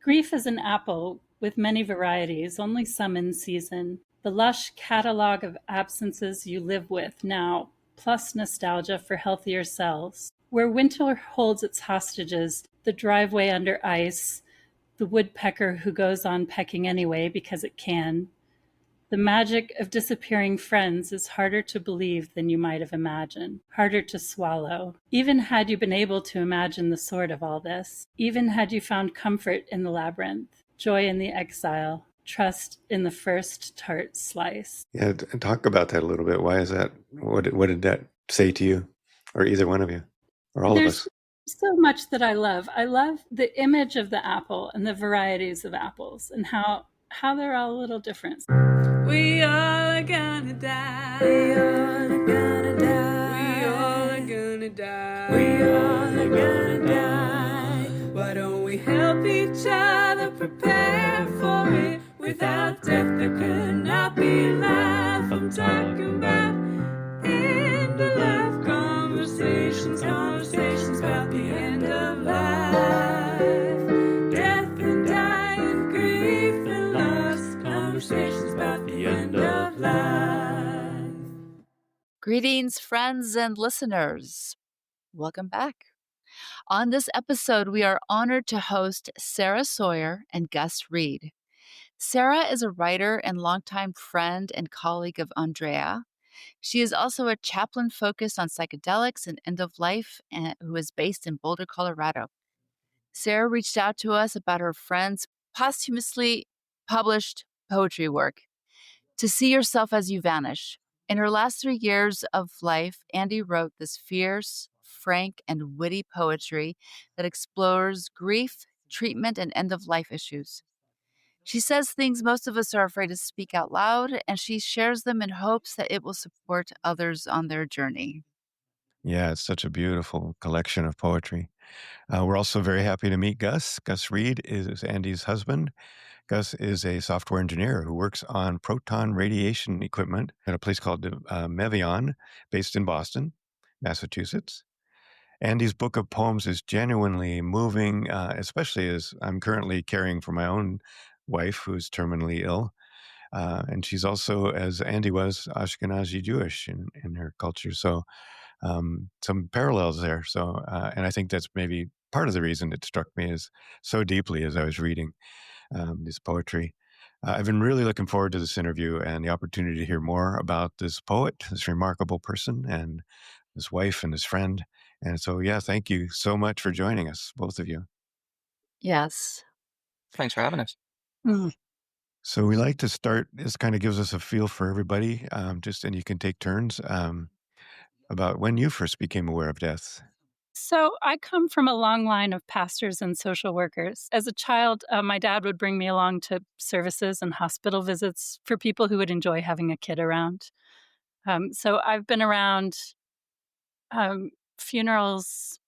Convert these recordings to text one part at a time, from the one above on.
Grief is an apple with many varieties, only some in season. The lush catalog of absences you live with now, plus nostalgia for healthier selves. Where winter holds its hostages, the driveway under ice, the woodpecker who goes on pecking anyway because it can. The magic of disappearing friends is harder to believe than you might have imagined, harder to swallow. Even had you been able to imagine the sort of all this, even had you found comfort in the labyrinth, joy in the exile, trust in the first tart slice. Yeah, talk about that a little bit. Why is that? What did that say to you, or either one of you, or all of us? So much that I love. I love the image of the apple and the varieties of apples and how they're all a little different. We all are gonna die. We all are gonna die. We all are gonna die. We all are gonna die. Why don't we help each other prepare for it? Without death there could not be life. I'm talking about end of life conversations, conversations about the end of life. Death and dying, grief and loss, conversations about the end of life. Greetings, friends and listeners. Welcome back. On this episode, we are honored to host Sarah Sawyer and Gus Reid. Sarah is a writer and longtime friend and colleague of Andrea. She is also a chaplain focused on psychedelics and end of life, and who is based in Boulder, Colorado. Sarah reached out to us about her friend's posthumously published poetry work, To See Yourself as You Vanish. In her last 3 years of life, Andi wrote this fierce, frank, and witty poetry that explores grief, treatment, and end-of-life issues. She says things most of us are afraid to speak out loud, and she shares them in hopes that it will support others on their journey. Yeah, it's such a beautiful collection of poetry. We're also very happy to meet Gus. Gus Reid is Andy's husband. Gus is a software engineer who works on proton radiation equipment at a place called Mevion, based in Boston, Massachusetts. Andy's book of poems is genuinely moving, especially as I'm currently caring for my own wife who's terminally ill. And she's also, as Andy was, Ashkenazi Jewish in her culture. So some parallels there. So, and I think that's maybe part of the reason it struck me as so deeply as I was reading this poetry. I've been really looking forward to this interview and the opportunity to hear more about this poet, this remarkable person, and his wife and his friend. And so, yeah, thank you so much for joining us, both of you. Yes. Thanks for having us. So we like to start, this kind of gives us a feel for everybody, and you can take turns, about when you first became aware of death. So I come from a long line of pastors and social workers. As a child, my dad would bring me along to services and hospital visits for people who would enjoy having a kid around. So I've been around funerals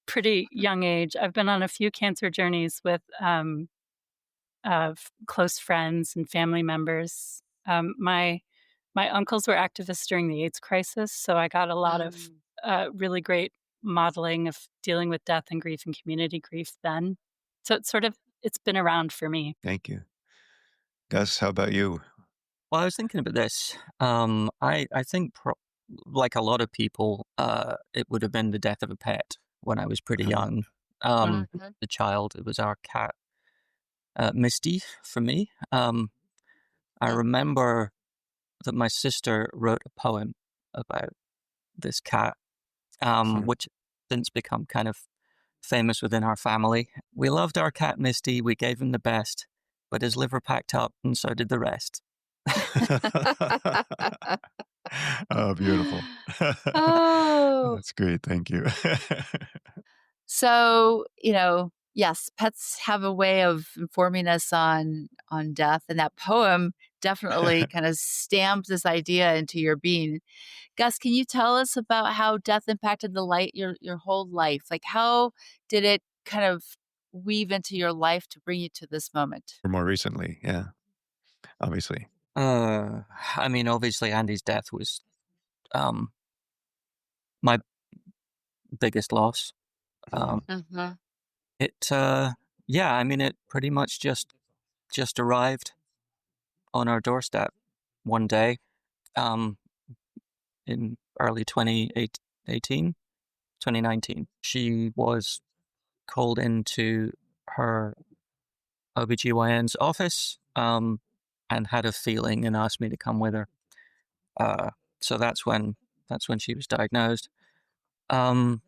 pretty young age. I've been on a few cancer journeys with close friends and family members. My uncles were activists during the AIDS crisis, so I got a lot of really great modeling of dealing with death and grief and community grief then. So it's been around for me. Thank you. Gus, how about you? Well, I was thinking about this. I think, like a lot of people, it would have been the death of a pet when I was pretty young. The child, it was our cat, Misty, for me. I remember that my sister wrote a poem about this cat, which since become kind of famous within our family. We loved our cat Misty. We gave him the best, but his liver packed up, and so did the rest. Oh, beautiful. Oh. That's great. Thank you. So, yes, pets have a way of informing us on death, and that poem definitely kind of stamps this idea into your being. Gus, can you tell us about how death impacted your whole life? Like, how did it kind of weave into your life to bring you to this moment? Or more recently, yeah, obviously. I mean, obviously, Andy's death was my biggest loss. It yeah, I mean, it pretty much just arrived on our doorstep one day, in early 2018, 2019. She was called into her OBGYN's office, and had a feeling and asked me to come with her. So that's when she was diagnosed. And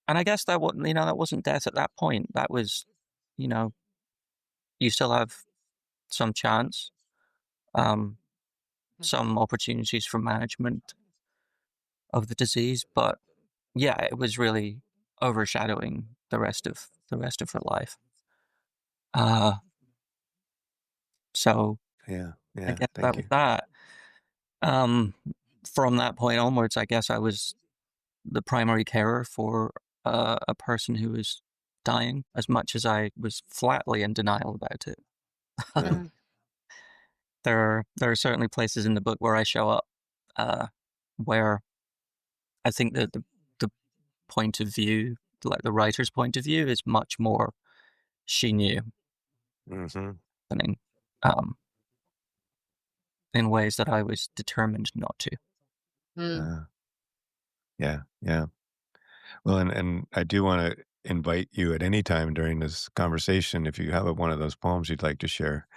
I guess that wasn't death at that point. That was, you still have some chance, some opportunities for management of the disease, but yeah, it was really overshadowing the rest of her life. So Yeah. I Yeah. guess that Thank was you. that. Um, from that point onwards, I guess I was the primary carer for a person who was dying, as much as I was flatly in denial about it. Yeah. There are certainly places in the book where I show up, where I think that the point of view, like the writer's point of view, is much more she knew, Mm-hmm. happening, um, in ways that I was determined not to. Yeah. Yeah. Well, and I do want to invite you at any time during this conversation, if you have one of those poems you'd like to share.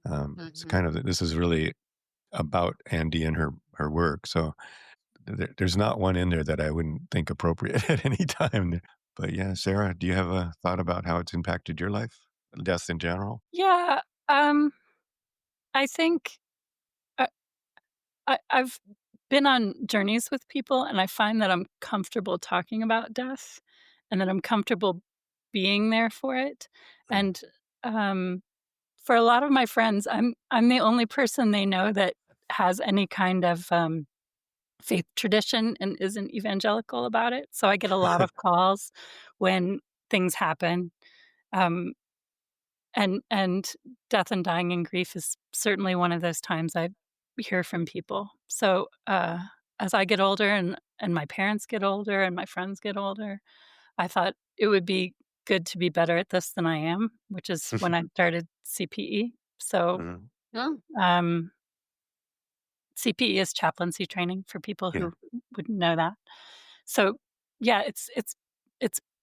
It's kind of, this is really about Andi and her work. So there's not one in there that I wouldn't think appropriate at any time. But yeah, Sarah, do you have a thought about how it's impacted your life, death in general? Yeah, I think I've been on journeys with people, and I find that I'm comfortable talking about death, and that I'm comfortable being there for it. And for a lot of my friends, I'm the only person they know that has any kind of faith tradition and isn't evangelical about it. So I get a lot of calls when things happen. Um, and death and dying and grief is certainly one of those times I hear from people. So as I get older and my parents get older and my friends get older, I thought it would be good to be better at this than I am, which is when I started CPE. So um, CPE is chaplaincy training for people Yeah. who wouldn't know that. So yeah, it's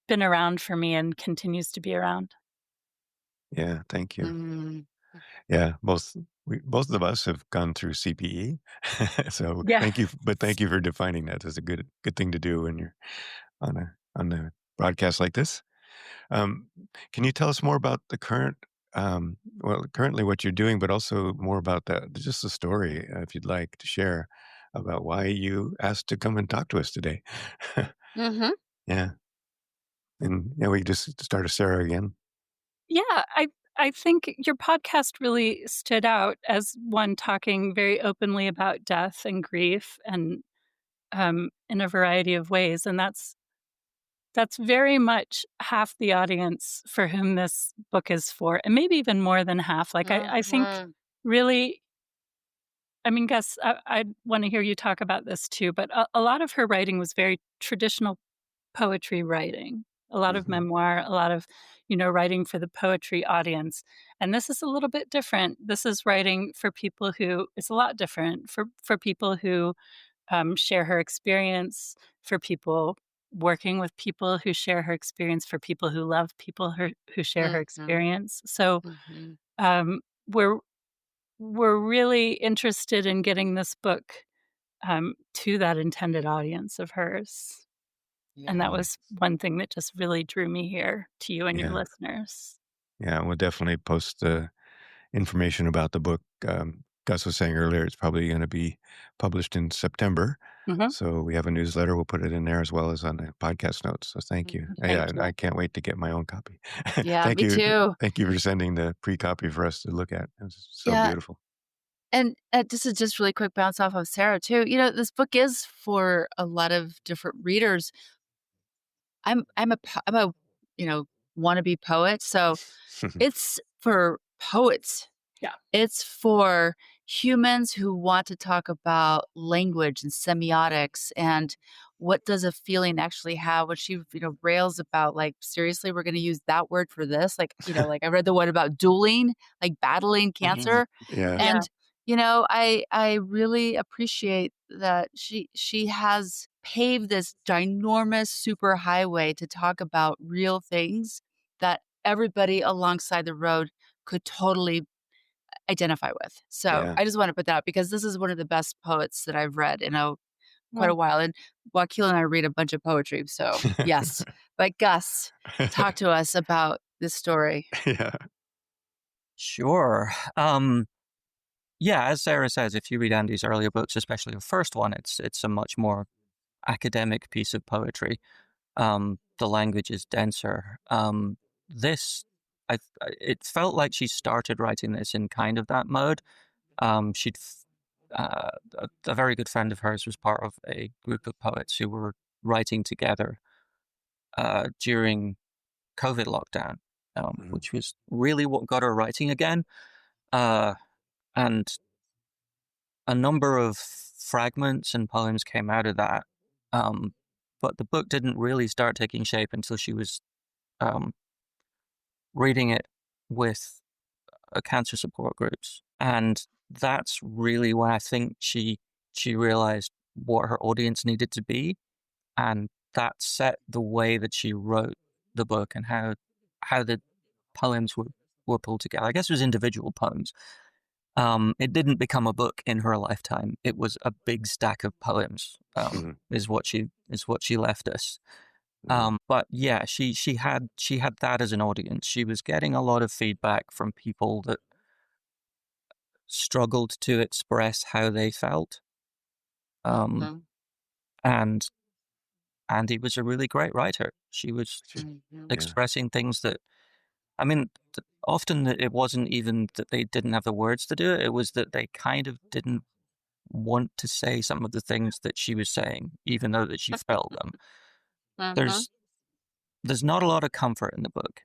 been around for me and continues to be around. Yeah. Thank you. Yeah. Both of us have gone through CPE. So Yeah. thank you. But thank you for defining that as a good thing to do when you're on a broadcast like this. Um, can you tell us more about the currently what you're doing, but also more about just the story, if you'd like to share about why you asked to come and talk to us today? Yeah. And yeah, we just start a Sarah again. Yeah, I think your podcast really stood out as one talking very openly about death and grief and in a variety of ways, and that's very much half the audience for whom this book is for, and maybe even more than half. Like I think really, I mean, Gus, I want to hear you talk about this too, but a lot of her writing was very traditional poetry writing, a lot of Hmm. memoir, a lot of, writing for the poetry audience. And this is a little bit different. This is writing for people who, it's a lot different for people who share her experience, for people working with people who share her experience, for people who love people who share her experience. So um, we're we're really interested in getting this book to that intended audience of hers. And that was one thing that just really drew me here to you and your Yeah. listeners. Yeah. We'll definitely post the information about the book. Gus was saying earlier, it's probably going to be published in September. Mhm. So we have a newsletter. We'll put it in there as well as on the podcast notes. So thank you. Yeah, Thank you. I can't wait to get my own copy. Yeah, Thank me you. too. Thank you for sending the pre-copy for us to look at. It's so Yeah, beautiful. and this is just really quick bounce off of Sarah too. This book is for a lot of different readers. I'm a wannabe poet, so it's for poets. Yeah. It's for humans who want to talk about language and semiotics and what does a feeling actually have when she, rails about like, seriously, we're going to use that word for this. Like, like I read the one about dueling, like battling cancer. Yeah. And, I really appreciate that she has paved this ginormous super highway to talk about real things that everybody alongside the road could totally identify with. So Yeah. I just want to put that out because this is one of the best poets that I've read in quite a while. And Joaquin and I read a bunch of poetry. So yes. But Gus, talk to us about this story. Yeah. Sure. Yeah, as Sarah says, if you read Andy's earlier books, especially the first one, it's a much more academic piece of poetry. The language is denser. This, it felt like she started writing this in kind of that mode. A very good friend of hers was part of a group of poets who were writing together during COVID lockdown, which was really what got her writing again. And a number of fragments and poems came out of that. But the book didn't really start taking shape until she was reading it with cancer support groups. And that's really when I think she realized what her audience needed to be. And that set the way that she wrote the book and how the poems were pulled together. I guess it was individual poems. It didn't become a book in her lifetime. It was a big stack of poems, is what she left us. But yeah, she had that as an audience. She was getting a lot of feedback from people that struggled to express how they felt. And Andi was a really great writer. She was expressing things that, I mean, often it wasn't even that they didn't have the words to do it. It was that they kind of didn't want to say some of the things that she was saying, even though that she felt them. There's not a lot of comfort in the book.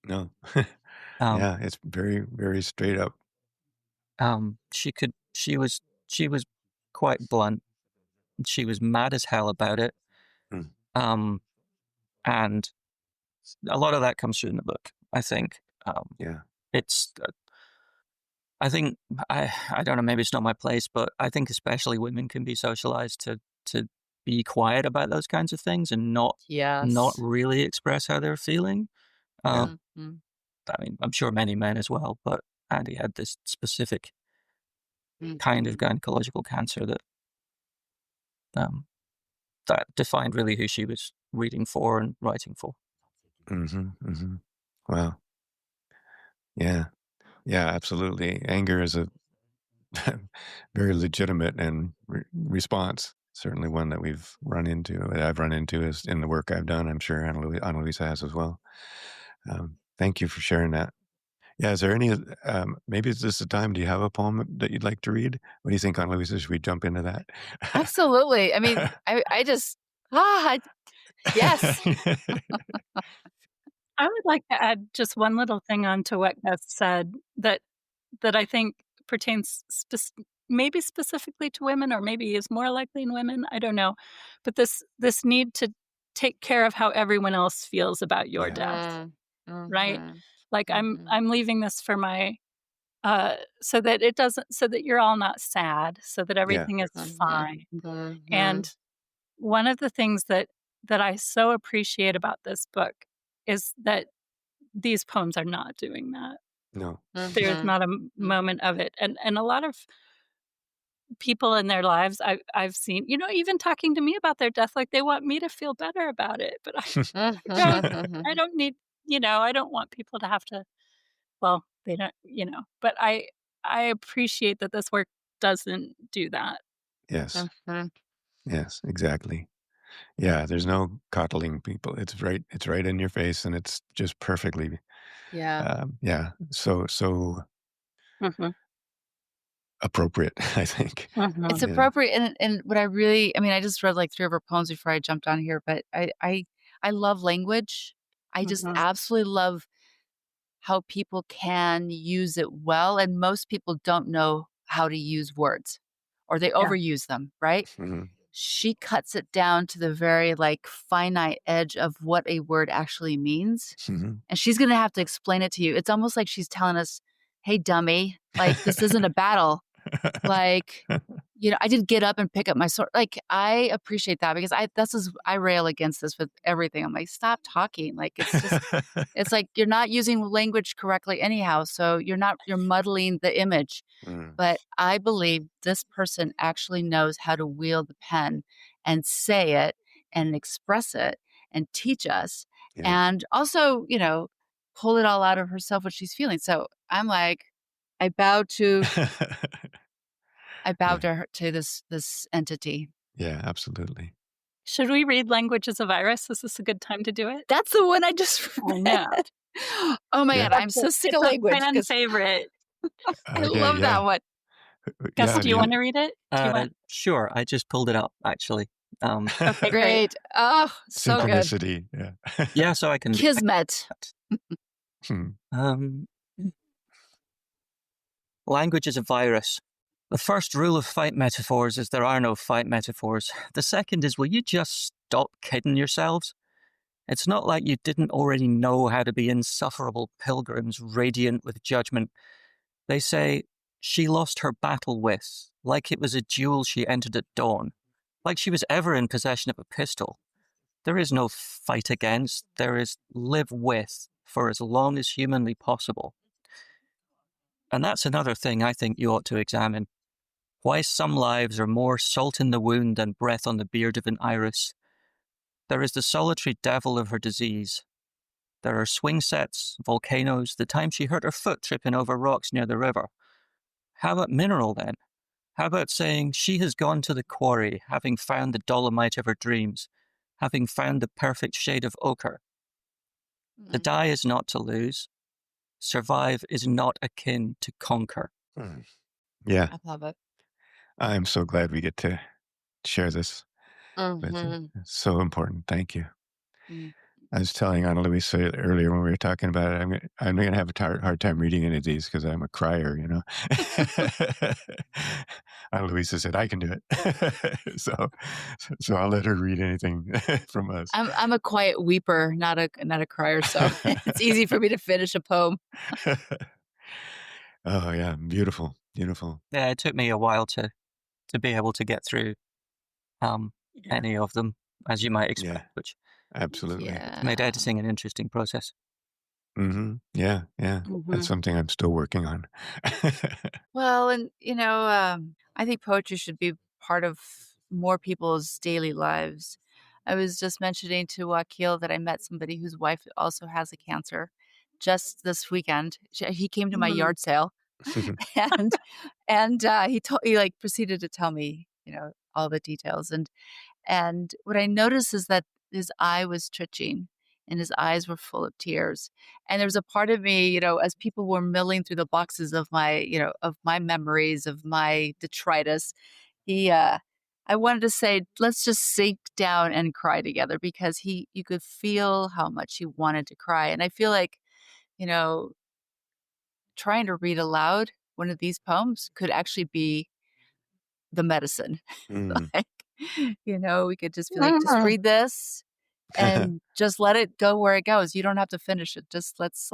No. Yeah, it's very, very straight up. She was quite blunt. She was mad as hell about it. And a lot of that comes through in the book, I think. Yeah. It's, I think, I don't know, maybe it's not my place, but I think especially women can be socialized to be quiet about those kinds of things and not really express how they're feeling. I mean, I'm sure many men as well, but Andi had this specific kind of gynecological cancer that defined really who she was reading for and writing for. Wow. Yeah. Yeah, absolutely. Anger is a very legitimate and response. Certainly one that I've run into is in the work I've done. I'm sure Annalouiza has as well. Thank you for sharing that. Yeah, is there any, maybe it's just the time, do you have a poem that you'd like to read? What do you think, Annalouiza? Should we jump into that? Absolutely. I mean, I just, yes. I would like to add just one little thing onto what Gus said that I think pertains maybe specifically to women, or maybe is more likely in women. I don't know. But this need to take care of how everyone else feels about your death, right? Like I'm leaving this for my so that you're all not sad, so that everything is fine. And one of the things that I so appreciate about this book is that these poems are not doing that. No. There's not a moment of it. And a lot of people in their lives I've seen, even talking to me about their death, like they want me to feel better about it. But I don't need, I don't want people to have to, well, they don't, but I appreciate that this work doesn't do that. Yes. Yes, exactly. Yeah, there's no coddling people. It's right in your face, and it's just perfectly, so appropriate, I think. It's appropriate. And what I mean, I just read like 3 of her poems before I jumped on here, but I love language. I just absolutely love how people can use it well. And most people don't know how to use words, or they overuse them, right? she cuts it down to the very like finite edge of what a word actually means. Mhm. And she's going to have to explain it to you. It's almost like she's telling us, hey, dummy, like this isn't a battle. Like, I did get up and pick up my sword. Like, I appreciate that because I rail against this with everything. I'm like, stop talking. Like, it's like you're not using language correctly anyhow. So you're muddling the image. Mm. But I believe this person actually knows how to wield the pen and say it and express it and teach us. Yeah. And also, pull it all out of herself what she's feeling. So I'm like, I bow to her, to this entity. Yeah, absolutely. Should we read Languages of Iris? Is this a good time to do it? That's the one I just read. I know. Oh my Yeah. God, I'm so sick of language. It's a fan favorite. I love that one. Gus, do you want to read it? Sure. I just pulled it up, actually. Okay, Great. Oh, so good. Synchronicity. Yeah. Yeah, so I can... Kismet. Languages of Iris. The first rule of fight metaphors is there are no fight metaphors. The second is, will you just stop kidding yourselves? It's not like you didn't already know how to be insufferable pilgrims radiant with judgment. They say, she lost her battle with, like it was a duel she entered at dawn, like she was ever in possession of a pistol. There is no fight against, there is live with for as long as humanly possible. And that's another thing I think you ought to examine. Why some lives are more salt in the wound than breath on the beard of an iris. There is the solitary devil of her disease. There are swing sets, volcanoes, the time she hurt her foot tripping over rocks near the river. How about mineral then? How about saying she has gone to the quarry, having found the dolomite of her dreams, having found the perfect shade of ochre? To die is not to lose. Survive is not akin to conquer. Yeah. I love it. I'm so glad we get to share this. It's so important. Thank you. I was telling Annalouiza earlier when we were talking about it, I'm going to have a hard time reading any of these because I'm a crier, Annalouiza said, I can do it. so I'll let her read anything from us. I'm a quiet weeper, not a crier, so it's easy for me to finish a poem. Oh, yeah. Beautiful. Beautiful. Yeah, it took me a while to be able to get through any of them, as you might expect, which absolutely made editing an interesting process. Yeah. That's something I'm still working on. Well, and I think poetry should be part of more people's daily lives. I was just mentioning to Wakil that I met somebody whose wife also has a cancer just this weekend. He came to my yard sale, and he proceeded to tell me all the details, and what I noticed is that his eye was twitching and his eyes were full of tears. And there was a part of me, as people were milling through the boxes of my, of my memories, of my detritus, I wanted to say, let's just sink down and cry together, because you could feel how much he wanted to cry. And I feel like, trying to read aloud one of these poems could actually be the medicine. We could just be like, just read this and just let it go where it goes. You don't have to finish it. Just let's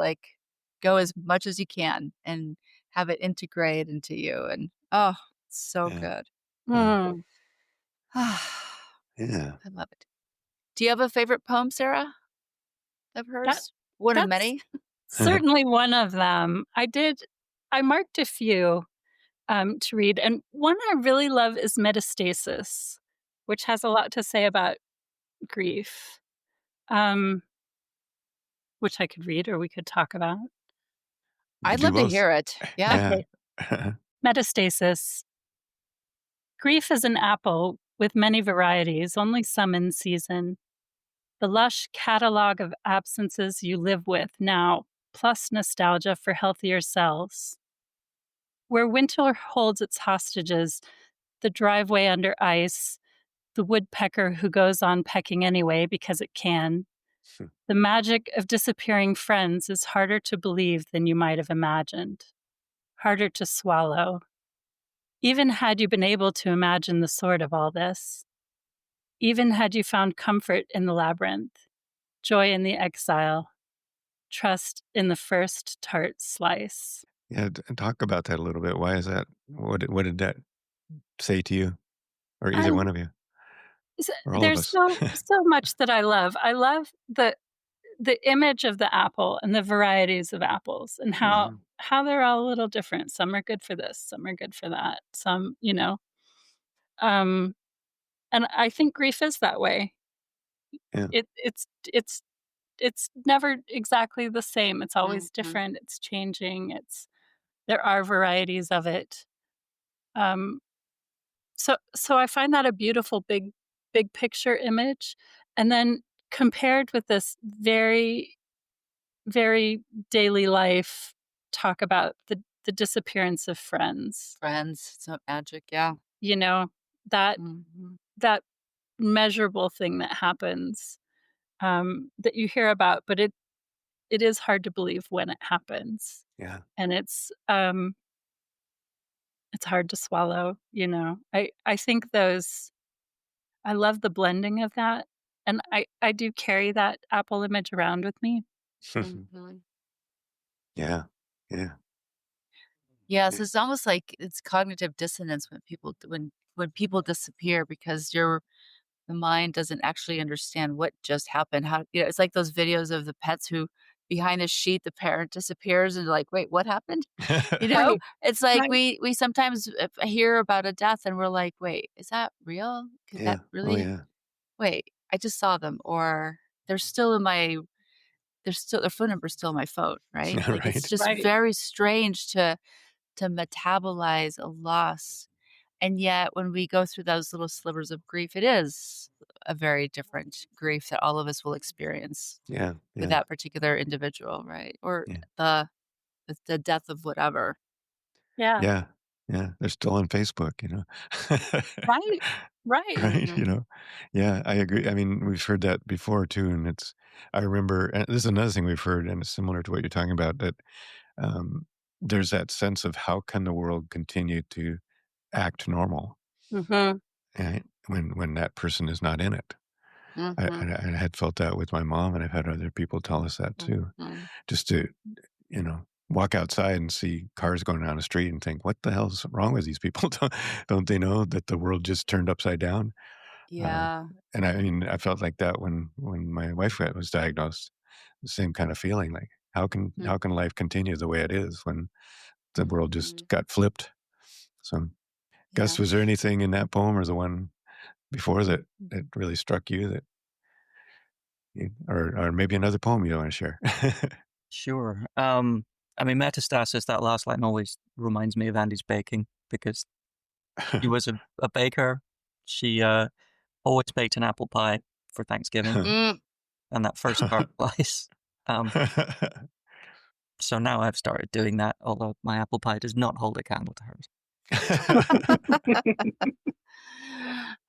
go as much as you can and have it integrate into you. And it's so good. Yeah. I love it. Do you have a favorite poem, Sarah, of hers? One of many? Certainly one of them. I marked a few to read. And one I really love is Metastasis, which has a lot to say about grief, which I could read or we could talk about. I'd love to hear it. Yeah. Okay. Metastasis. Grief is an apple with many varieties, only some in season. The lush catalog of absences you live with now, plus nostalgia for healthier selves. Where winter holds its hostages, the driveway under ice, the woodpecker who goes on pecking anyway because it can. The magic of disappearing friends is harder to believe than you might have imagined, harder to swallow. Even had you been able to imagine the sort of all this, Even had you found comfort in the labyrinth, joy in the exile, trust in the first tart slice. Yeah, talk about that a little bit. Why is that? What did that say to you, or either one of you, or all of There's us? so much that I love. I love the image of the apple and the varieties of apples and how they're all a little different. Some are good for this, some are good for that. Some, and I think grief is that way. Yeah. It's never exactly the same. It's always different. It's changing. There are varieties of it. So I find that a beautiful big picture image, and then compared with this very, very daily life talk about the disappearance of friends. Friends, so magic, yeah. That that measurable thing that happens, that you hear about, but it is hard to believe when it happens. Yeah. And it's hard to swallow, I think I love the blending of that, and I do carry that apple image around with me. Yeah. Yeah. Yeah, so it's almost like it's cognitive dissonance when people disappear because the mind doesn't actually understand what just happened. It's like those videos of the pets who behind a sheet the parent disappears and like, wait, what happened? Right. It's like Right. we sometimes hear about a death and we're like, wait, is that real? Could Yeah. that really? Oh yeah. Wait, I just saw them, or they're still their phone number's still in my phone, right? Like it's Right. just Right. very strange to metabolize a loss. And yet when we go through those little slivers of grief, it is a very different grief that all of us will experience Yeah. with Yeah. that particular individual, right? Or Yeah. the death of whatever. Yeah. Yeah. Yeah. They're still on Facebook, Right. Right. Right. Yeah, I agree. I mean, we've heard that before too. And I remember, and this is another thing we've heard, and it's similar to what you're talking about, that um, there's that sense of how can the world continue to act normal, right? When that person is not in it. I had felt that with my mom, and I've had other people tell us that too. Just to, walk outside and see cars going down the street and think, what the hell's wrong with these people? Don't they know that the world just turned upside down? Yeah. And I mean, I felt like that when my wife was diagnosed, the same kind of feeling, like how can life continue the way it is when the world just got flipped? So, Gus, was there anything in that poem or the one before that really struck you that, or maybe another poem you want to share? Sure. I mean, metastasis, that last line always reminds me of Andi's baking, because he was a baker. She always baked an apple pie for Thanksgiving, and that first tart slice. So now I've started doing that, although my apple pie does not hold a candle to hers.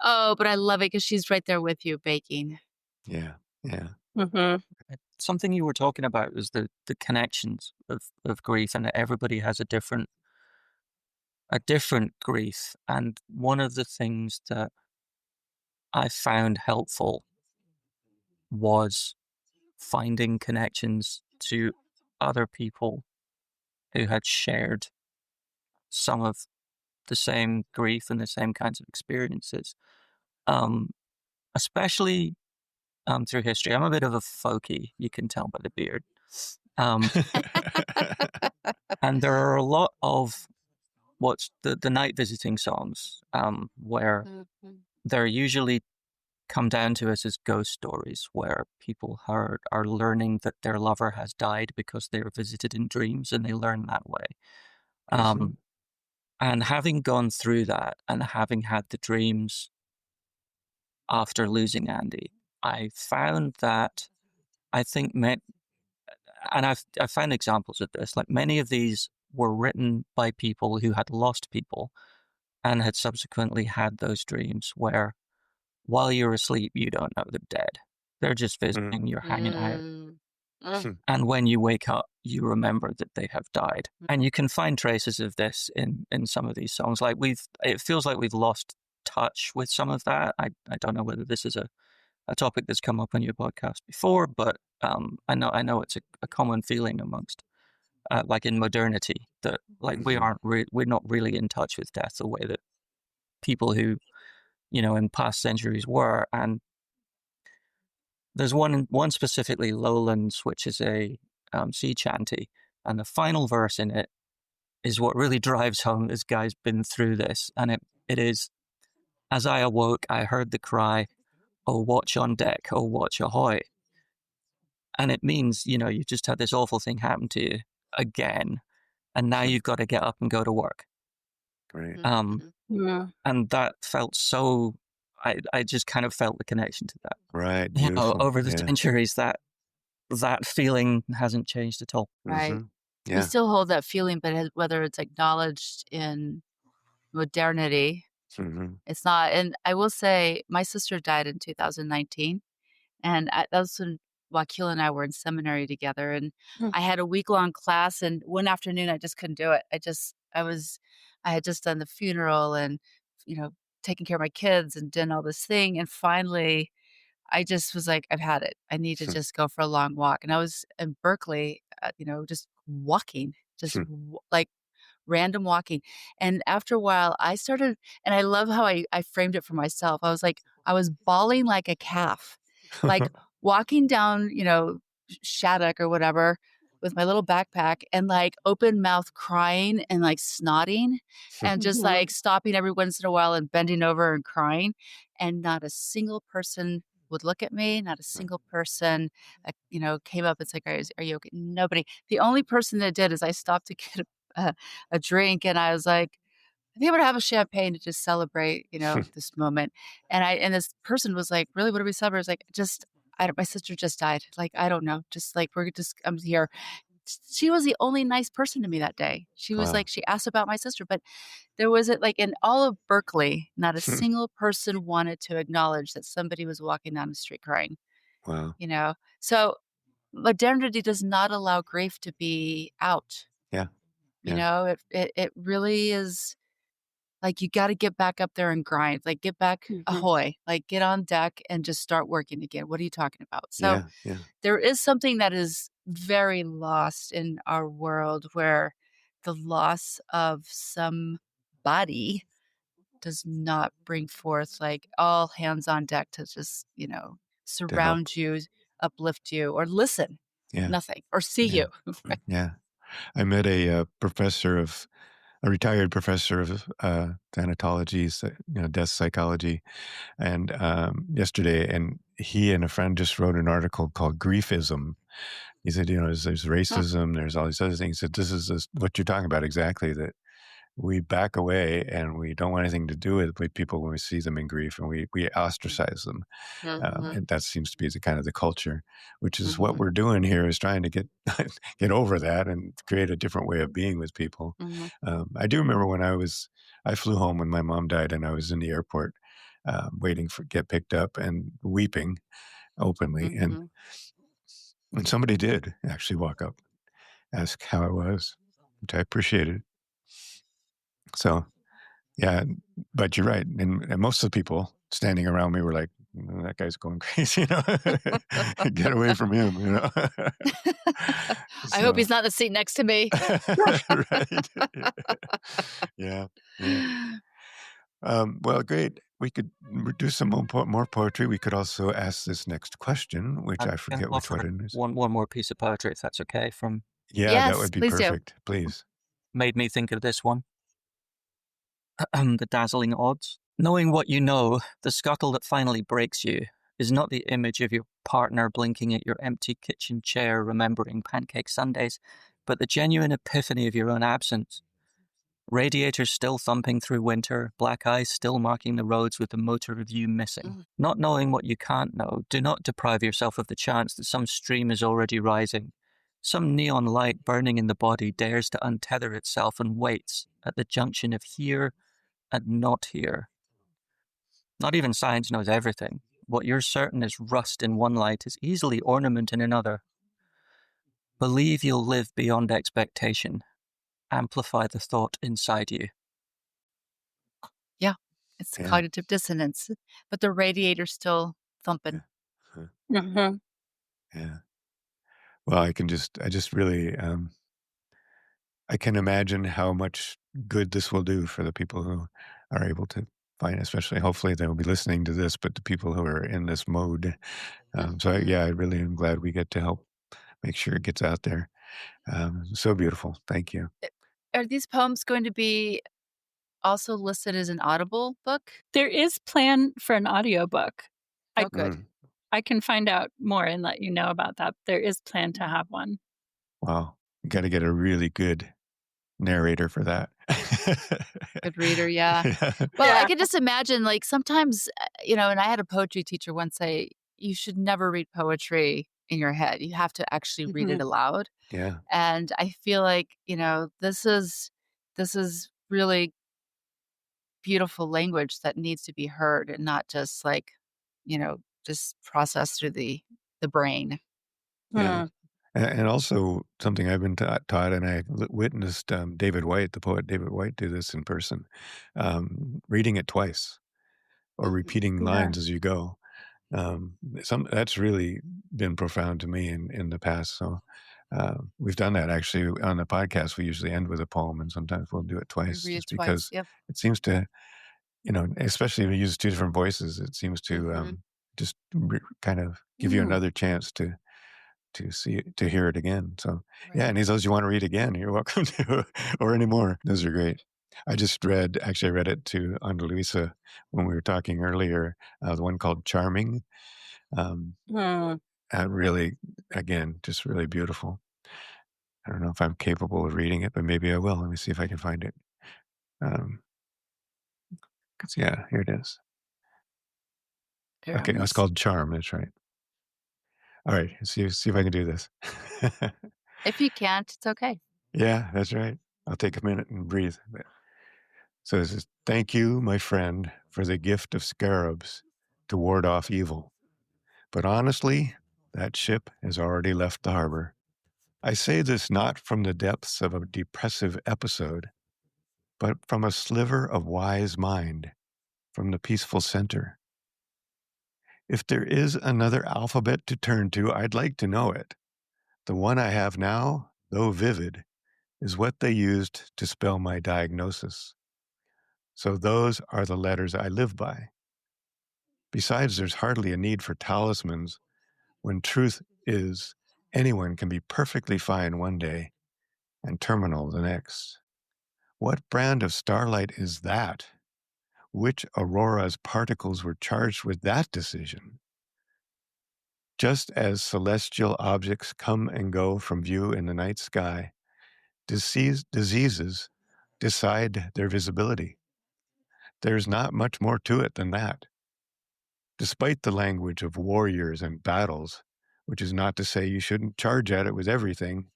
Oh, but I love it because she's right there with you baking. Yeah. Yeah. Something you were talking about was the connections of grief, and that everybody has a different grief. And one of the things that I found helpful was finding connections to other people who had shared some of the same grief and the same kinds of experiences, especially through history. I'm a bit of a folkie, you can tell by the beard. And there are a lot of what's the night visiting songs, where they're usually come down to us as ghost stories, where people are learning that their lover has died because they were visited in dreams, and they learn that way. And having gone through that and having had the dreams after losing Andi, I found that I think and I've found examples of this, like many of these were written by people who had lost people and had subsequently had those dreams where while you're asleep, you don't know they're dead. They're just visiting, you're hanging out. And when you wake up, you remember that they have died. And you can find traces of this in some of these songs. Like it feels like we've lost touch with some of that. I don't know whether this is a topic that's come up on your podcast before, but I know it's a common feeling amongst like in modernity that like we're not really in touch with death the way that people who in past centuries were. And there's one specifically, Lowlands, which is a sea chanty, and the final verse in it is what really drives home this guy's been through this. And it is, as I awoke, I heard the cry, oh, watch on deck, oh, watch ahoy. And it means, you've just had this awful thing happen to you again, and now you've got to get up and go to work. Right. Yeah. And that felt so, I just kind of felt the connection to that. Right. Beautiful. Over the centuries, that feeling hasn't changed at all. Right. Yeah. We still hold that feeling, but whether it's acknowledged in modernity, it's not. And I will say, my sister died in 2019, and that was when Wakil and I were in seminary together, and I had a week-long class, and one afternoon I just couldn't do it. I had just done the funeral and, taking care of my kids and done all this thing, and finally I just was like, I've had it. I need to just go for a long walk. And I was in Berkeley, just walking, like random walking. And after a while, I started, and I love how I framed it for myself. I was like, I was bawling like a calf, like walking down, Shattuck or whatever with my little backpack and like open mouth crying and like snotting and just like stopping every once in a while and bending over and crying. And not a single person would look at me. Not a single person, came up and said, are you okay? Nobody. The only person that did is I stopped to get a drink, and I was like, I think I'm gonna have a champagne to just celebrate, this moment. And this person was like, really, what do we celebrate? I was like, my sister just died. Like, I don't know. Just like, I'm here. She was the only nice person to me that day. She was like, she asked about my sister, but there wasn't, like, in all of Berkeley, not a single person wanted to acknowledge that somebody was walking down the street crying. Wow. So modernity does not allow grief to be out. Yeah. It really is like, you got to get back up there and grind, like get back, ahoy, like get on deck and just start working again. What are you talking about? So there is something that is very lost in our world, where the loss of somebody does not bring forth like all hands on deck to just, surround you, uplift you, or listen, nothing, or see you. Yeah. I met a retired professor of thanatology, death psychology, and yesterday, and he and a friend just wrote an article called Griefism. He said, there's racism, there's all these other things. That this is what you're talking about exactly, that we back away and we don't want anything to do with people when we see them in grief, and we ostracize them. And that seems to be the kind of the culture, which is what we're doing here, is trying to get over that and create a different way of being with people. I do remember when I flew home when my mom died, and I was in the airport waiting for get picked up and weeping openly. And somebody did actually walk up, ask how I was, which I appreciated. So, yeah, but you're right. And most of the people standing around me were like, that guy's going crazy, get away from him, I hope he's not in the seat next to me. Right. Yeah. Well, great. We could do some more poetry. We could also ask this next question, which I forget which one it is. One more piece of poetry, if that's okay. That would be perfect. Please. Made me think of this one. The dazzling odds. Knowing what you know, the scuttle that finally breaks you is not the image of your partner blinking at your empty kitchen chair remembering pancake sundaes, but the genuine epiphany of your own absence. Radiators still thumping through winter, black eyes still marking the roads with the motor of you missing. Not knowing what you can't know, do not deprive yourself of the chance that some stream is already rising. Some neon light burning in the body dares to untether itself and waits at the junction of here and not here. Not even science knows everything. What you're certain is rust in one light is easily ornament in another. Believe you'll live beyond expectation. Amplify the thought inside you. Yeah, It's Yeah. cognitive dissonance, but the radiator's still thumping. Huh. Mm-hmm. Yeah. Well, I just really, I can imagine how much good this will do for the people who are able to find, especially hopefully they'll be listening to this, but the people who are in this mode. Yeah, I really am glad we get to help make sure it gets out there. So beautiful. Thank you. Are these poems going to be also listed as an Audible book? There is plan for an audiobook. Oh, good. I can find out more and let you know about that. There is plan to have one. Wow. You got to get a really good narrator for that. Good reader, yeah. Yeah. Well, I Yeah. can just imagine, like, sometimes, and I had a poetry teacher once say, "You should never read poetry in your head. You have to actually read it Mhm. aloud." Yeah. And I feel like, this is really beautiful language that needs to be heard and not just like, just processed through the brain. Yeah. Mm. And also something I've been taught, and I witnessed David White, the poet David White, do this in person, reading it twice or Mhm. repeating Yeah. lines as you go. That's really been profound to me in the past. So we've done that actually on the podcast. We usually end with a poem, and sometimes we'll do it You twice, read it just twice. because Yep. it seems to, especially if we use two different voices, it seems to Mhm. just kind of give you Mm. another chance to hear it again. So yeah, Right. and he says, you want to read again, you're welcome to, or anymore. Those are great. I read it to Andalouiza when we were talking earlier, the one called Charming. Um, Mm. really, again, just really beautiful. I don't know if I'm capable of reading it, but maybe I will. Let me see if I can find it. Um, 'Cause, yeah, here it is. Here, Okay, it's called Charm. That's right. All right, see if I can do this. if you can't, it's okay. Yeah, that's right. I'll take a minute and breathe. So it says, thank you, my friend, for the gift of scarabs to ward off evil. But honestly, that ship has already left the harbor. I say this not from the depths of a depressive episode, but from a sliver of wise mind, from the peaceful center. If there is another alphabet to turn to, I'd like to know it. The one I have now, though vivid, is what they used to spell my diagnosis. So those are the letters I live by. Besides, there's hardly a need for talismans when truth is anyone can be perfectly fine one day and terminal the next. What brand of starlight is that? Which aurora's particles were charged with that decision? Just as celestial objects come and go from view in the night sky, diseases decide their visibility. There's not much more to it than that. Despite the language of warriors and battles, which is not to say you shouldn't charge at it with everything,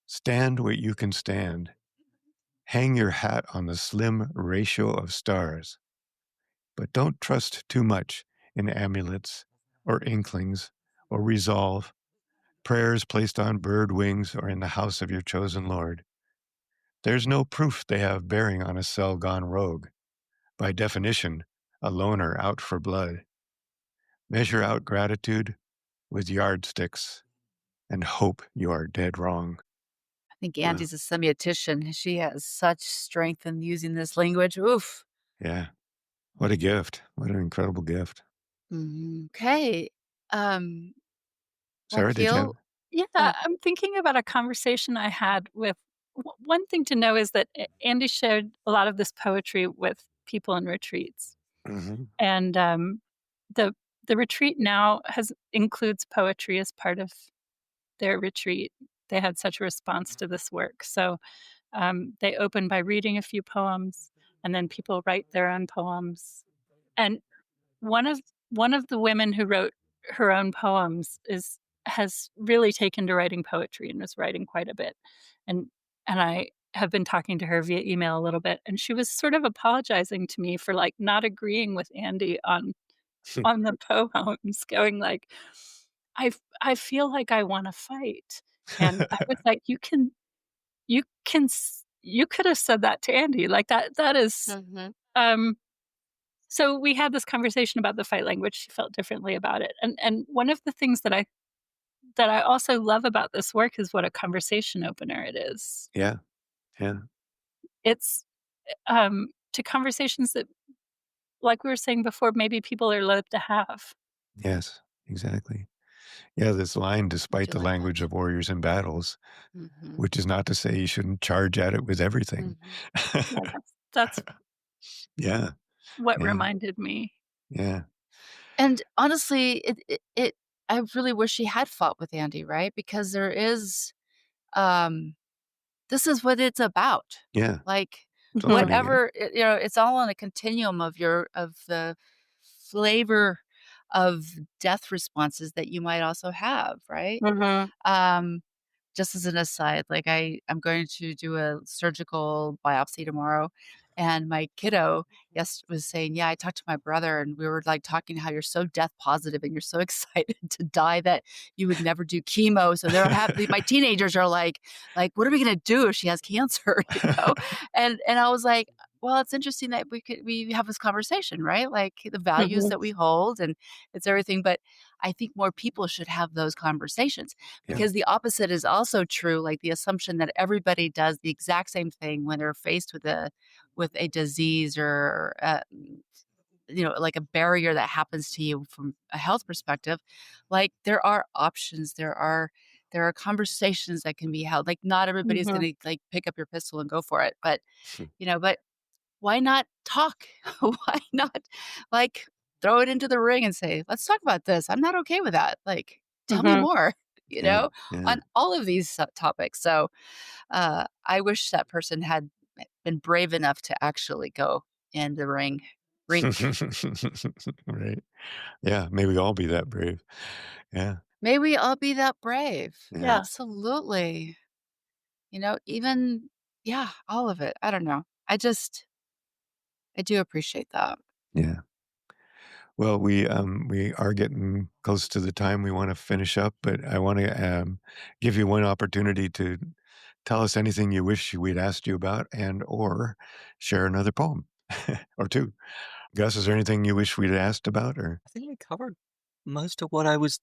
stand what you can stand. Hang your hat on the slim ratio of stars. But don't trust too much in amulets or inklings or resolve, prayers placed on bird wings or in the house of your chosen Lord. There's no proof they have bearing on a cell gone rogue. By definition, a loner out for blood. Measure out gratitude with yardsticks and hope you are dead wrong. I think Wow. Andi's a semiotician. She has such strength in using this language. Oof. Yeah. What a gift. What an incredible gift. Okay. Um, Sarah, did you have? Wakil. Yeah, Oh, I'm thinking about a conversation I had with one thing to know is that Andy shared a lot of this poetry with people in retreats. Mm-hmm. And the the retreat now has includes poetry as part of their retreat. They had such a response to this work. So they open by reading a few poems, and then people write their own poems. And one of one of the women who wrote her own poems has really taken to writing poetry and was writing quite a bit. And I have been talking to her via email a little bit, and she was sort of apologizing to me for like not agreeing with Andy on the poems, going like, I feel like I want to fight. And I was like, you could have said that to Andy. Like that is mhm. um So we had this conversation about the fight language. She felt differently about it. And one of the things that I also love about this work is what a conversation opener it is. Yeah. Yeah. It's to conversations that, like we were saying before, maybe people are loath to have. Yes, exactly. Yeah, this line, despite do the like language that. of warriors in battles, Mhm. which is not to say you shouldn't charge at it with everything. Yeah, that's Yeah, what yeah, reminded me. yeah, And honestly, I really wish she had fought with Andi, right? Because there is, um this is what it's about. yeah. Like, Totally Mhm, being it. whatever, it's all on a continuum of the flavor of death responses that you might also have, right? mhm, Um, just as an aside, like I'm going to do a surgical biopsy tomorrow, and my kiddo was saying, "Yeah, I talked to my brother, and we were like talking how you're so death positive and you're so excited to die that you would never do chemo." So they're happy. My teenagers are like, "What are we gonna do if she has cancer?" You know, and I was like, "Well, it's interesting that we have this conversation, right? Like the values mhm, that we hold, and it's everything." But I think more people should have those conversations. Yeah. Because the opposite is also true, like the assumption that everybody does the exact same thing when they're faced with a disease or, like a barrier that happens to you from a health perspective. Like, there are options, there are conversations that can be held. Like, not everybody's mhm, gonna, like, pick up your pistol and go for it, but why not talk? Why not, like, throw it into the ring and say, "Let's talk about this. I'm not okay with that. Like, tell me mhm. more," Yeah, yeah. on all of these topics. So, I wish that person had been brave enough to actually go in the rink. Right. Yeah, may we all be that brave. Yeah, May we all be that brave. yeah, Yeah, Absolutely. Even yeah, all of it. I don't know. I do appreciate that. yeah. Well, we are getting close to the time we wanna finish up, but I wanna, give you one opportunity to tell us anything you wish we'd asked you about and or share another poem or 2. Gus, is there anything you wish we'd asked about or I think we covered most of what I was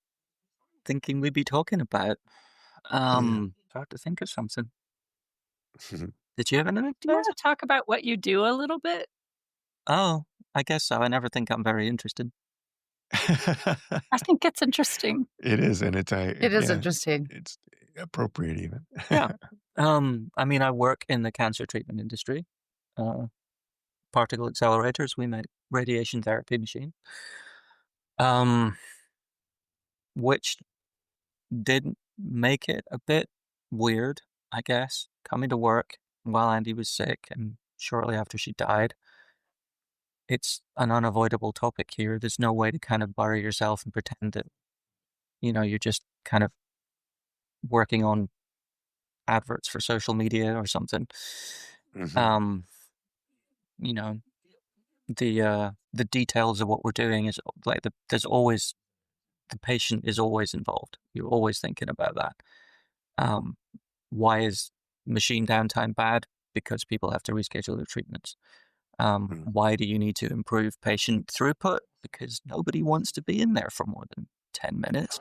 thinking we'd be talking about. Yeah. Hard to think of something. Did you have anything do to you ask? wanna talk about what you do a little bit? Oh, I guess so. I never think I'm very interested. I think it's interesting. It is, and It is yeah, interesting. it's appropriate even. Yeah. I mean, I work in the cancer treatment industry. Uh, Particle accelerators. We make radiation therapy machine. Um, which did make it a bit weird, I guess, coming to work while Andy was sick and shortly after she died. It's an unavoidable topic here. There's no way to kind of bury yourself and pretend that, you're just kind of working on adverts for social media or something. Mhm. Um, you know, the details of what we're doing is like the patient is always involved. You're always thinking about that. Um, why is machine downtime bad? Because people have to reschedule their treatments. Mm. Why do you need to improve patient throughput? Because nobody wants to be in there for more than 10 minutes.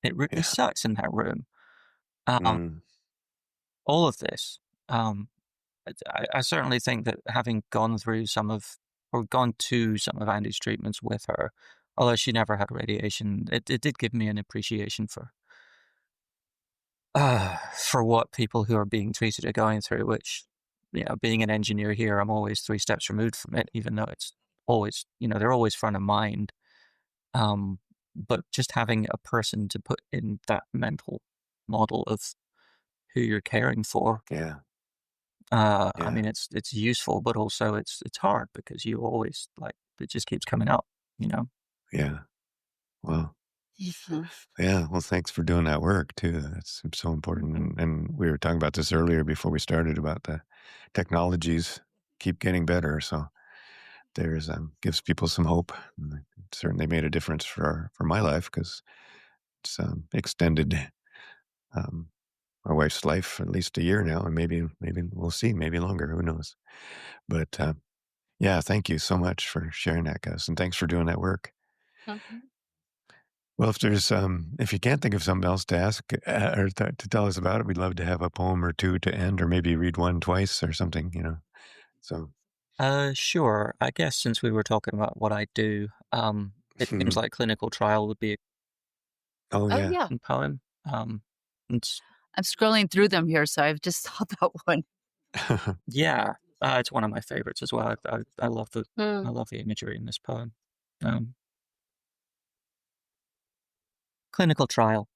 It really Yeah. sucks in that room. Um, Mm. all of this. Um, I certainly think that having gone through or gone to some of Andy's treatments with her, although she never had radiation, it did give me an appreciation for what people who are being treated are going through, which, being an engineer here, I'm always 3 steps removed from it, even though it's always, they're always front of mind. Um, but just having a person to put in that mental model of who you're caring for, Yeah. I Yeah. mean, it's useful, but also it's hard because you always like it just keeps coming up, you know. Yeah. Well, Mhm. yeah. Well, thanks for doing that work too. That's so important. And we were talking about this earlier before we started about the technologies keep getting better. So there's gives people some hope. And it certainly made a difference for my life because it's extended um, my wife's life for at least a year now, and maybe we'll see, maybe longer. Who knows? But Yeah, thank you so much for sharing that, Gus, and thanks for doing that work. Mhm. Well, if you can't think of something else to ask or to tell us about it, we'd love to have a poem or two to end, or maybe read one twice or something, So, Sure. I guess since we were talking about what I do, it seems like clinical trial would be oh Oh, yeah. yeah. a poem. It's, I'm scrolling through them here, so I've just saw that one. yeah, it's one of my favorites as well. I love the Mm. I love the imagery in this poem. Um, Clinical trial.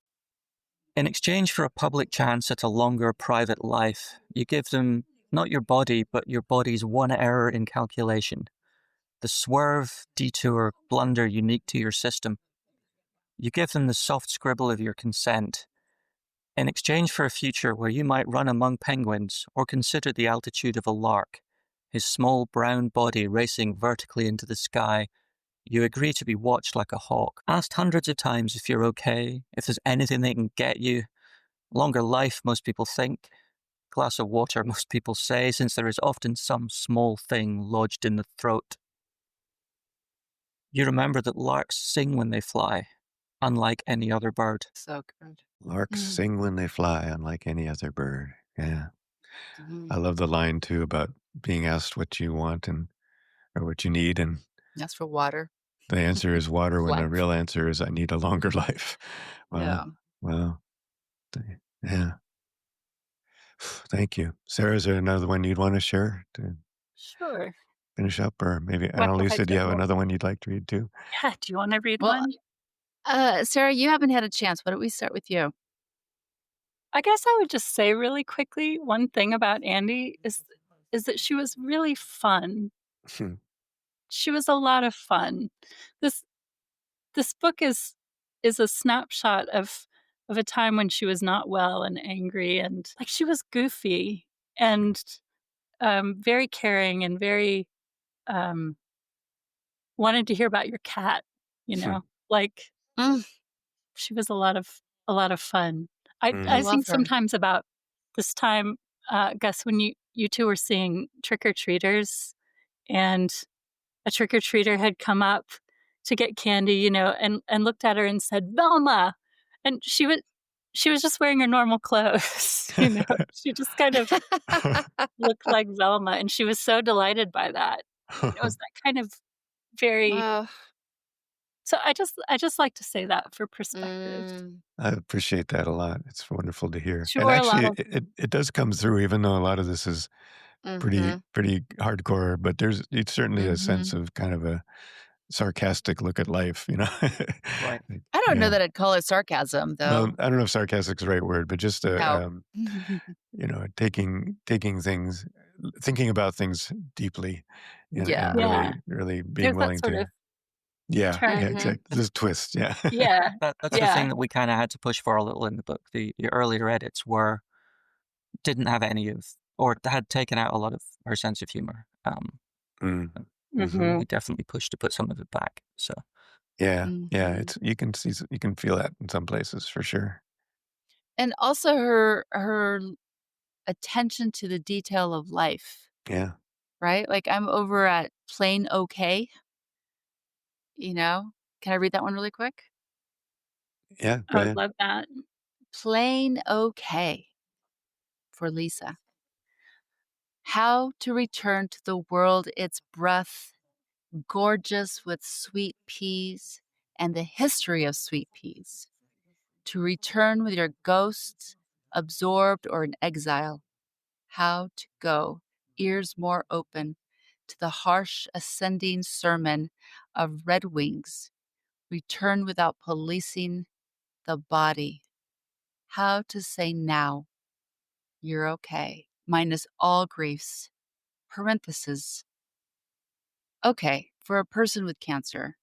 In exchange for a public chance at a longer private life, you give them not your body, but your body's one error in calculation. The swerve, detour, blunder unique to your system. You give them the soft scribble of your consent. In exchange for a future where you might run among penguins or consider the altitude of a lark, his small brown body racing vertically into the sky, you agree to be watched like a hawk. Asked hundreds of times if you're okay, if there's anything they can get you. Longer life, most people think. Glass of water, most people say, since there is often some small thing lodged in the throat. You remember that larks sing when they fly, unlike any other bird. So good. Larks Mm. sing when they fly, unlike any other bird. Yeah. Mhm. I love the line too about being asked what you want or what you need, and That's for water. the answer is water when the Life. real answer is I need a longer life. Yeah. Wow. Wow. Yeah. Thank you. Sarah, is there another one you'd want to share to Sure. finish up? Or maybe What have I Annalouiza, do you have done? another one you'd like to read too? Yeah, do you want to read Well, one? Sarah, you haven't had a chance. Why don't we start with you? I guess I would just say really quickly, one thing about Andi is that she was really fun. She was a lot of fun. This this book is a snapshot of a time when she was not well and angry, and like she was goofy and very caring and very um, wanted to hear about your cat. You know, like Mm, she was a lot of fun. I I Mm. love think her. sometimes about this time, Gus, when you two were seeing trick or treaters, and a trick or treater had come up to get candy, you know, and looked at her and said, "Velma," and she was just wearing her normal clothes, you know. She just kind of looked like Velma, and she was so delighted by that. It was that kind of very. Ugh. So I just like to say that for perspective. Mm, I appreciate that a lot. It's wonderful to hear. She And wore a lot actually, of. it does come through, even though a lot of this is mhm, pretty hardcore. But it's certainly a sense mhm. of kind of a sarcastic look at life. Right. I don't know Yeah. that I'd call it sarcasm, Well, though. I don't know if sarcastic is the right word, but just No. taking things, thinking about things deeply, and Yeah. Yeah, really being there's that willing sort to. of Yeah, turn. Mhm. exactly. There's a twist. Yeah. Yeah, That's the thing yeah. that we kind of had to push for a little in the book. The earlier edits didn't have any of, or had taken out a lot of her sense of humor. Mm. Hmm. Mhm. We definitely pushed to put some of it back. So Yeah, yeah. Mhm. You can you can feel that in some places for sure. And also her attention to the detail of life, Yeah, right? Like, I'm over at Plain Okay, you know? Can I read that one really quick? yeah. Go I would ahead. love that. Plain Okay for Lisa. How to return to the world its breath, gorgeous with sweet peas and the history of sweet peas. To return with your ghosts, absorbed or in exile. How to go, ears more open, to the harsh ascending sermon of red wings. Return without policing the body. How to say now, you're okay, minus all griefs. Parenthesis. Okay, for a person with cancer.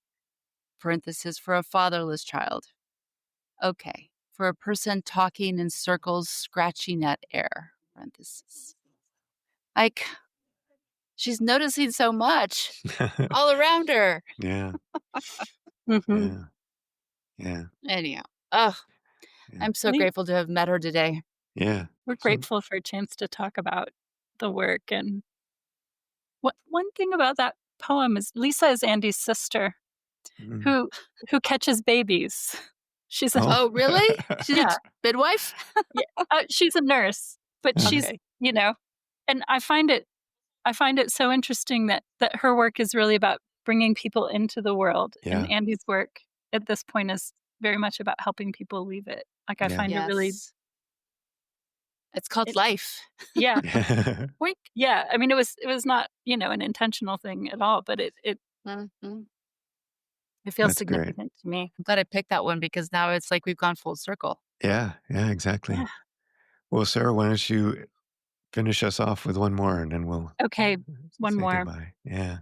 Parenthesis for a fatherless child. Okay, for a person talking in circles, scratching at air. Parenthesis. Like, she's noticing so much all around her. Yeah, Mhm. yeah, yeah, Anyhow, ugh, yeah, I'm so I think grateful to have met her today. yeah. we're So grateful for a chance to talk about the work and One thing about that poem is Lisa is Andy's sister who catches babies. She's Oh, really? She's Yeah. a midwife? She's a nurse, but she's, Okay. and I find it so interesting that her work is really about bringing people into the world. Yeah. And Andy's work at this point is very much about helping people leave it. Like I find it really. It's called life. Yeah. Wink. Yeah. I mean, it was not, an intentional thing at all, but it feels That's significant great. to me. I'm glad I picked that one because now it's like we've gone full circle. Yeah, exactly. Yeah. Well, Sarah, why don't you finish us off with one more and then we'll Okay, one say more. goodbye. Yeah.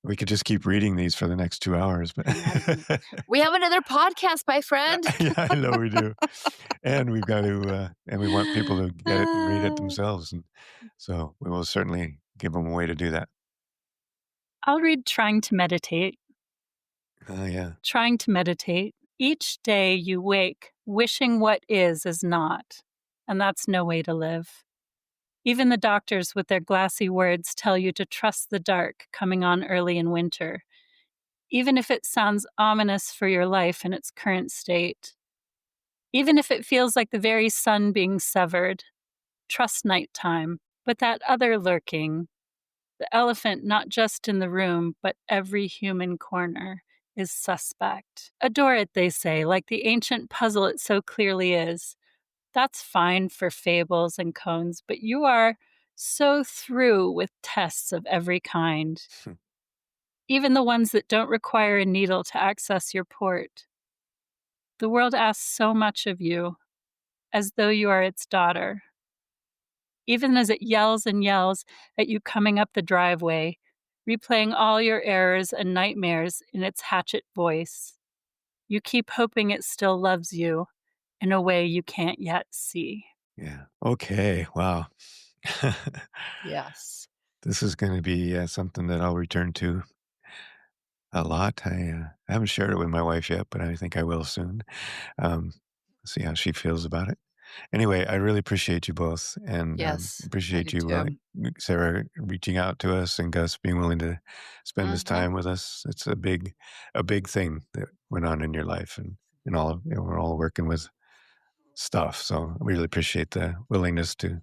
We could just keep reading these for the next 2 hours, but We have another podcast, my friend. yeah, I know we do. And we've got to, and we want people to get it and read it themselves. And so we will certainly give them a way to do that. I'll read Trying to Meditate. Yeah. Trying to meditate. Each day you wake, wishing what is not, and that's no way to live. Even the doctors with their glassy words tell you to trust the dark coming on early in winter, even if it sounds ominous for your life in its current state. Even if it feels like the very sun being severed, trust nighttime, but that other lurking, the elephant not just in the room, but every human corner, is suspect. Adore it, they say, like the ancient puzzle it so clearly is. That's fine for fables and cones, but you are so through with tests of every kind. Even the ones that don't require a needle to access your port. The world asks so much of you, as though you are its daughter. Even as it yells and yells at you coming up the driveway, replaying all your errors and nightmares in its hatchet voice. You keep hoping it still loves you in a way you can't yet see. Yeah. Okay. Wow. Yes. This is going to be something that I'll return to a lot. I haven't shared it with my wife yet, but I think I will soon. See how she feels about it. Anyway, I really appreciate you both, and Yes, appreciate I do you, too. Sarah, reaching out to us, and Gus being willing to spend this time with us. It's a big thing that went on in your life, and we're all working with stuff. So we really appreciate the willingness to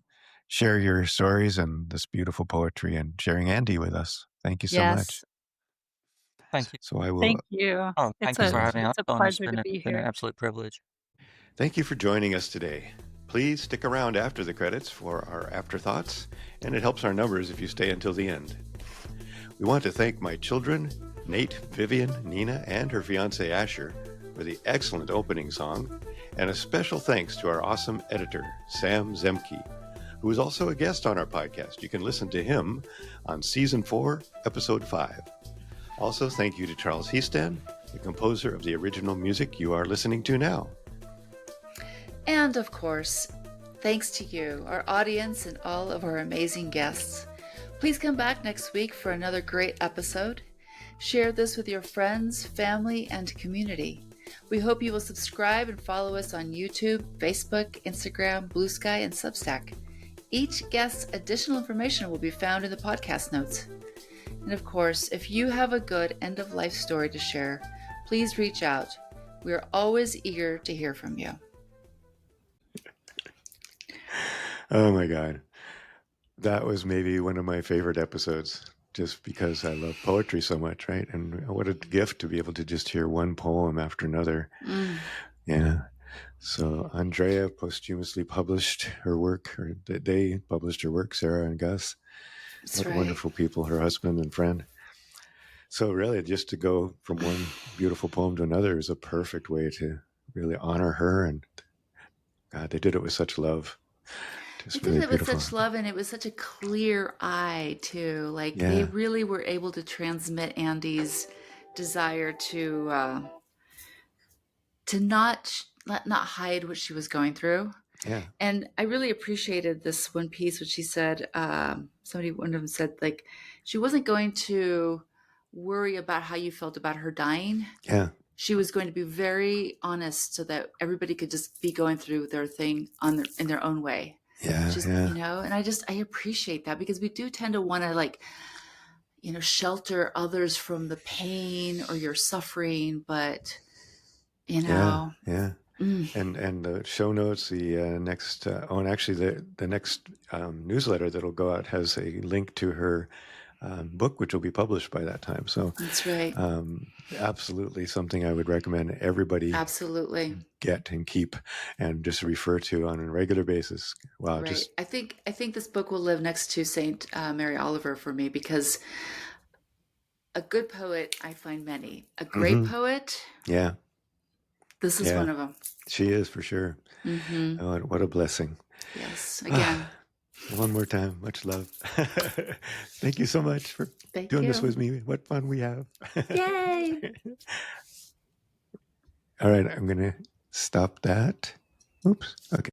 share your stories and this beautiful poetry, and sharing Andi with us. Thank you so much. Thank you. So I will. Thank you. Oh, thank you for having us It's a on. It's pleasure to be been an here. absolute privilege. Thank you for joining us today. Please stick around after the credits for our afterthoughts, and it helps our numbers if you stay until the end. We want to thank my children, Nate, Vivian, Nina, and her fiancé Asher, for the excellent opening song, and a special thanks to our awesome editor, Sam Zemke, who is also a guest on our podcast. You can listen to him on Season 4, Episode 5. Also, thank you to Charles Heaston, the composer of the original music you are listening to now. And of course, thanks to you, our audience, and all of our amazing guests. Please come back next week for another great episode. Share this with your friends, family, and community. We hope you will subscribe and follow us on YouTube, Facebook, Instagram, Blue Sky, and Substack. Each guest's additional information will be found in the podcast notes. And of course, if you have a good end-of-life story to share, please reach out. We are always eager to hear from you. Oh my God. That was maybe one of my favorite episodes, just because I love poetry so much, right? And what a gift to be able to just hear one poem after another. Yeah. So Andrea posthumously published her work, or they published her work, Sarah and Gus. That's what right. Wonderful people, her husband and friend. So really, just to go from one beautiful poem to another is a perfect way to really honor her. And God, they did it with such love. They did it with such love, and it was such a clear eye too. Like they really were able to transmit Andy's desire to not hide what she was going through. Yeah. And I really appreciated this one piece, which she said. One of them said, like, she wasn't going to worry about how you felt about her dying. Yeah. She was going to be very honest, so that everybody could just be going through their thing in their own way. Yeah, And I appreciate that, because we do tend to want to shelter others from the pain or your suffering, but Yeah. Mm. And the show notes, the next, and actually the next newsletter that'll go out has a link to her book, which will be published by that time. So That's right. Absolutely something I would recommend everybody Absolutely get and keep and just refer to on a regular basis. Wow. Right. I think this book will live next to Saint Mary Oliver for me, because a good poet, I find many. A great poet, Yeah. This is one of them. She is, for sure. Mm-hmm. Oh, what a blessing. Yes. Again. One more time, much love. Thank you so much for doing this with me. What fun we have. Yay. All right, I'm going to stop that. Oops. Okay.